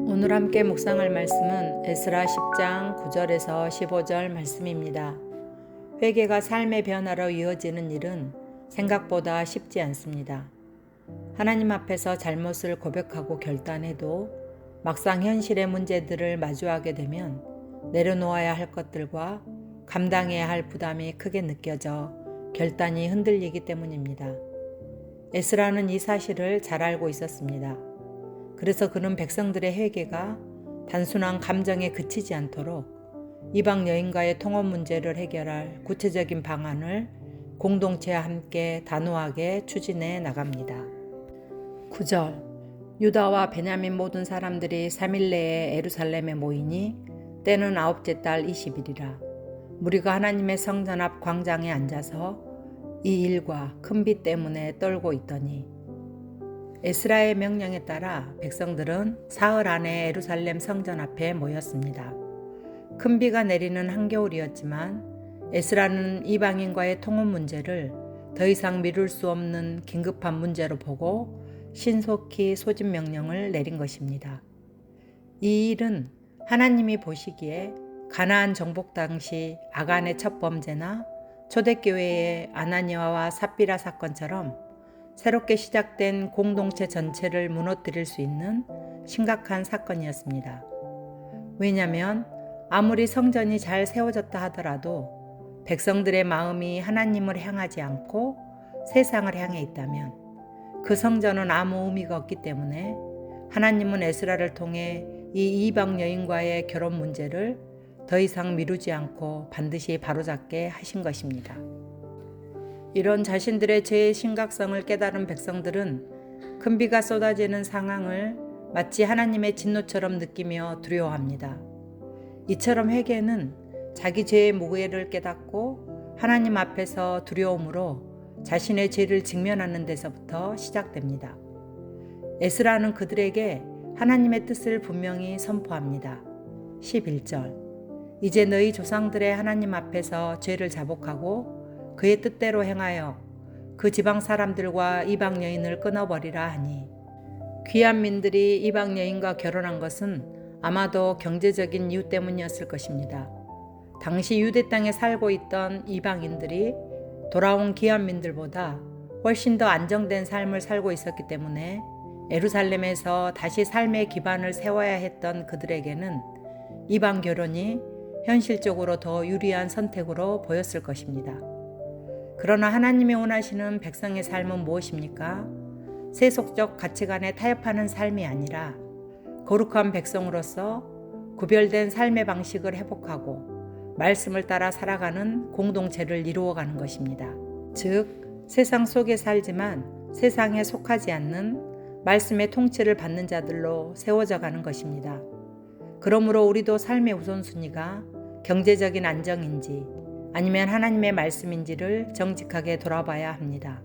오늘 함께 묵상할 말씀은 에스라 10장 9절에서 15절 말씀입니다. 회개가 삶의 변화로 이어지는 일은 생각보다 쉽지 않습니다. 하나님 앞에서 잘못을 고백하고 결단해도 막상 현실의 문제들을 마주하게 되면 내려놓아야 할 것들과 감당해야 할 부담이 크게 느껴져 결단이 흔들리기 때문입니다. 에스라는 이 사실을 잘 알고 있었습니다. 그래서 그는 백성들의 회개가 단순한 감정에 그치지 않도록 이방 여인과의 통혼 문제를 해결할 구체적인 방안을 공동체와 함께 단호하게 추진해 나갑니다. 9절 유다와 베냐민 모든 사람들이 3일 내에 예루살렘에 모이니 때는 9째 달 20일이라. 무리가 하나님의 성전 앞 광장에 앉아서 이 일과 큰 비 때문에 떨고 있더니 에스라의 명령에 따라 백성들은 사흘 안에 예루살렘 성전 앞에 모였습니다. 큰 비가 내리는 한겨울이었지만 에스라는 이방인과의 통혼 문제를 더 이상 미룰 수 없는 긴급한 문제로 보고 신속히 소집 명령을 내린 것입니다. 이 일은 하나님이 보시기에 가나안 정복 당시 아간의 첫 범죄나 초대교회의 아나니아와 삽비라 사건처럼 새롭게 시작된 공동체 전체를 무너뜨릴 수 있는 심각한 사건이었습니다. 왜냐하면 아무리 성전이 잘 세워졌다 하더라도 백성들의 마음이 하나님을 향하지 않고 세상을 향해 있다면 그 성전은 아무 의미가 없기 때문에 하나님은 에스라를 통해 이 이방 여인과의 결혼 문제를 더 이상 미루지 않고 반드시 바로잡게 하신 것입니다. 이런 자신들의 죄의 심각성을 깨달은 백성들은 큰 비가 쏟아지는 상황을 마치 하나님의 진노처럼 느끼며 두려워합니다. 이처럼 회개는 자기 죄의 무게를 깨닫고 하나님 앞에서 두려움으로 자신의 죄를 직면하는 데서부터 시작됩니다. 에스라는 그들에게 하나님의 뜻을 분명히 선포합니다. 11절 이제 너희 조상들의 하나님 앞에서 죄를 자복하고 그의 뜻대로 행하여 그 지방 사람들과 이방 여인을 끊어버리라 하니 귀한 민들이 이방 여인과 결혼한 것은 아마도 경제적인 이유 때문이었을 것입니다. 당시 유대 땅에 살고 있던 이방인들이 돌아온 귀한 민들보다 훨씬 더 안정된 삶을 살고 있었기 때문에 예루살렘에서 다시 삶의 기반을 세워야 했던 그들에게는 이방 결혼이 현실적으로 더 유리한 선택으로 보였을 것입니다. 그러나 하나님이 원하시는 백성의 삶은 무엇입니까? 세속적 가치관에 타협하는 삶이 아니라 거룩한 백성으로서 구별된 삶의 방식을 회복하고 말씀을 따라 살아가는 공동체를 이루어가는 것입니다. 즉, 세상 속에 살지만 세상에 속하지 않는 말씀의 통치를 받는 자들로 세워져 가는 것입니다. 그러므로 우리도 삶의 우선순위가 경제적인 안정인지 아니면 하나님의 말씀인지를 정직하게 돌아봐야 합니다.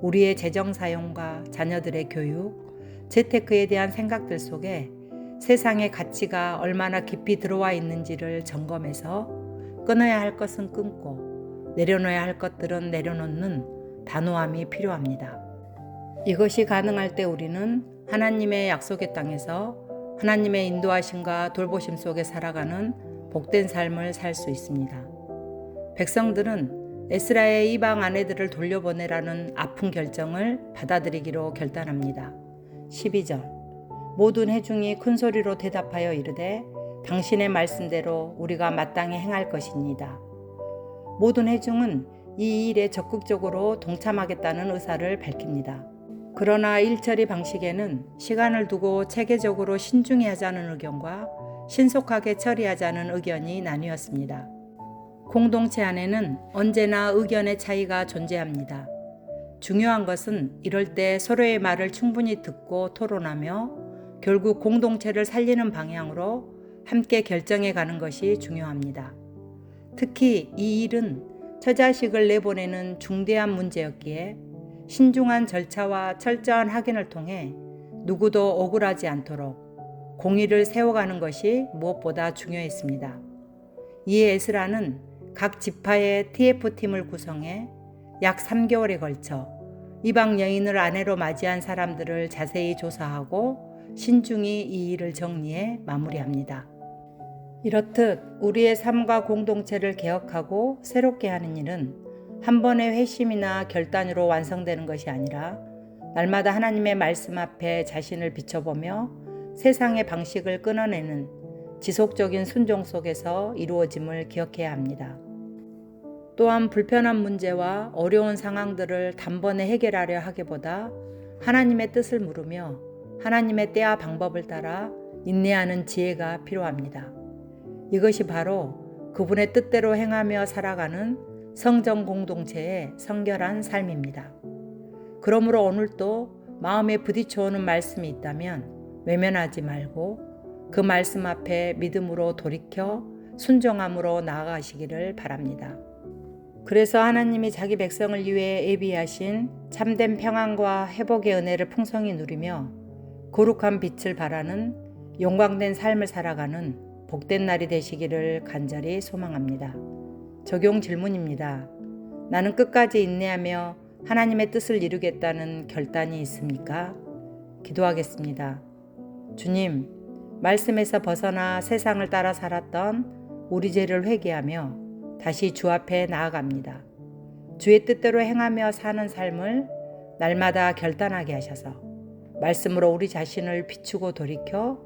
우리의 재정 사용과 자녀들의 교육, 재테크에 대한 생각들 속에 세상의 가치가 얼마나 깊이 들어와 있는지를 점검해서 끊어야 할 것은 끊고 내려놓아야 할 것들은 내려놓는 단호함이 필요합니다. 이것이 가능할 때 우리는 하나님의 약속의 땅에서 하나님의 인도하심과 돌보심 속에 살아가는 복된 삶을 살 수 있습니다. 백성들은 에스라의 이방 아내들을 돌려보내라는 아픈 결정을 받아들이기로 결단합니다. 12절 모든 회중이 큰 소리로 대답하여 이르되 당신의 말씀대로 우리가 마땅히 행할 것입니다. 모든 회중은 이 일에 적극적으로 동참하겠다는 의사를 밝힙니다. 그러나 일처리 방식에는 시간을 두고 체계적으로 신중히 하자는 의견과 신속하게 처리하자는 의견이 나뉘었습니다. 공동체 안에는 언제나 의견의 차이가 존재합니다. 중요한 것은 이럴 때 서로의 말을 충분히 듣고 토론하며 결국 공동체를 살리는 방향으로 함께 결정해 가는 것이 중요합니다. 특히 이 일은 처자식을 내보내는 중대한 문제였기에 신중한 절차와 철저한 확인을 통해 누구도 억울하지 않도록 공의를 세워가는 것이 무엇보다 중요했습니다. 이에 에스라는 각 지파의 TF팀을 구성해 약 3개월에 걸쳐 이방 여인을 아내로 맞이한 사람들을 자세히 조사하고 신중히 이 일을 정리해 마무리합니다. 이렇듯 우리의 삶과 공동체를 개혁하고 새롭게 하는 일은 한 번의 회심이나 결단으로 완성되는 것이 아니라 날마다 하나님의 말씀 앞에 자신을 비춰보며 세상의 방식을 끊어내는 지속적인 순종 속에서 이루어짐을 기억해야 합니다. 또한 불편한 문제와 어려운 상황들을 단번에 해결하려 하기보다 하나님의 뜻을 물으며 하나님의 때와 방법을 따라 인내하는 지혜가 필요합니다. 이것이 바로 그분의 뜻대로 행하며 살아가는 성정 공동체의 성결한 삶입니다. 그러므로 오늘도 마음에 부딪혀오는 말씀이 있다면 외면하지 말고 그 말씀 앞에 믿음으로 돌이켜 순종함으로 나아가시기를 바랍니다. 그래서 하나님이 자기 백성을 위해 예비하신 참된 평안과 회복의 은혜를 풍성히 누리며 거룩한 빛을 발하는 영광된 삶을 살아가는 복된 날이 되시기를 간절히 소망합니다. 적용 질문입니다. 나는 끝까지 인내하며 하나님의 뜻을 이루겠다는 결단이 있습니까? 기도하겠습니다. 주님, 말씀에서 벗어나 세상을 따라 살았던 우리 죄를 회개하며 다시 주 앞에 나아갑니다. 주의 뜻대로 행하며 사는 삶을 날마다 결단하게 하셔서 말씀으로 우리 자신을 비추고 돌이켜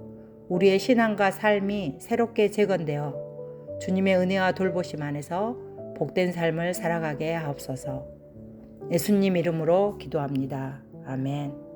우리의 신앙과 삶이 새롭게 재건되어 주님의 은혜와 돌보심 안에서 복된 삶을 살아가게 하옵소서. 예수님 이름으로 기도합니다. 아멘.